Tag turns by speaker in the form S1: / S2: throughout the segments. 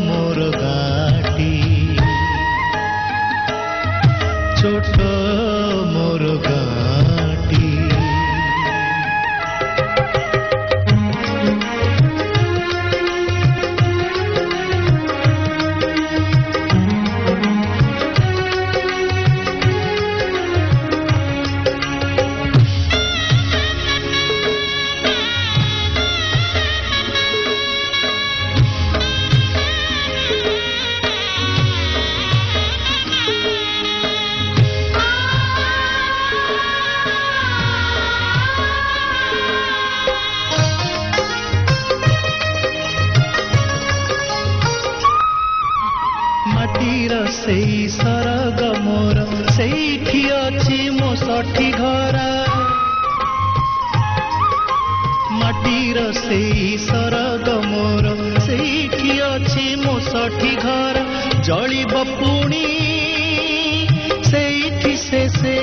S1: मोर घाटी छोट मोर घाटी सेई सरग मोर सेठी अछि मो सठी घर माटीर सेई सरग मोर सेठी अछि मो सठी घर जलिब पुणी सेठी से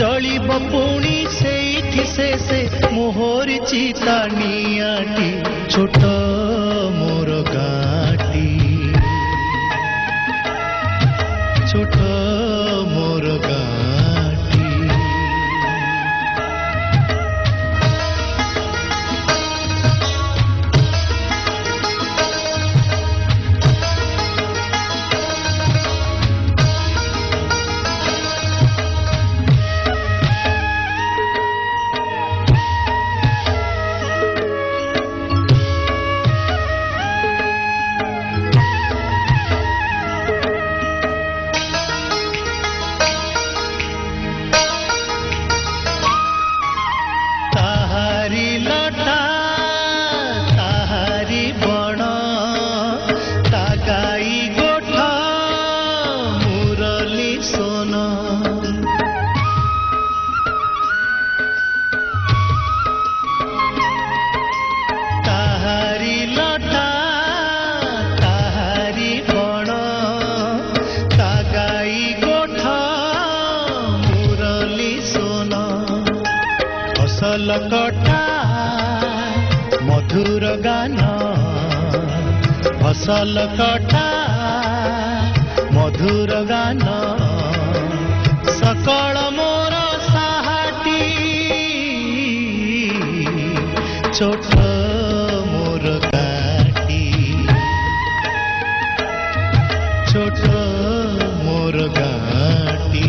S1: जलिब पुणी सेठी से मोहर चिता नियाटी छोट मोर घाटी छोट मोर घाटी फसल कटा मधुर गान फसल कटा मधुर गान सकल मोर साहाटी छोट मोर घाटी छोट मोर घाटी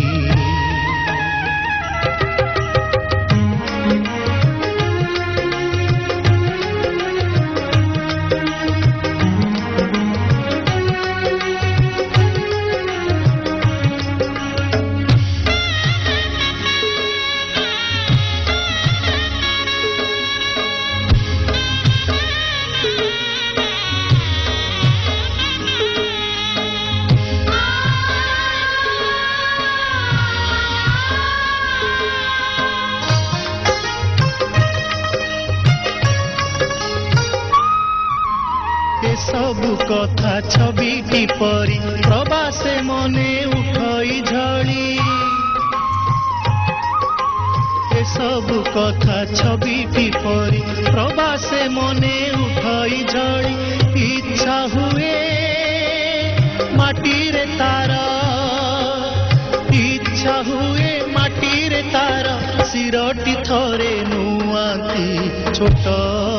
S1: सबु कथा छविटी परी प्रवासे मने उठई झड़ी ए सबु कथा छविटी परी प्रवासे मने उठई झड़ी इच्छा हुए माटी रे तार इच्छा हुए माटी रे तार सिरटी थरे नुआती छोट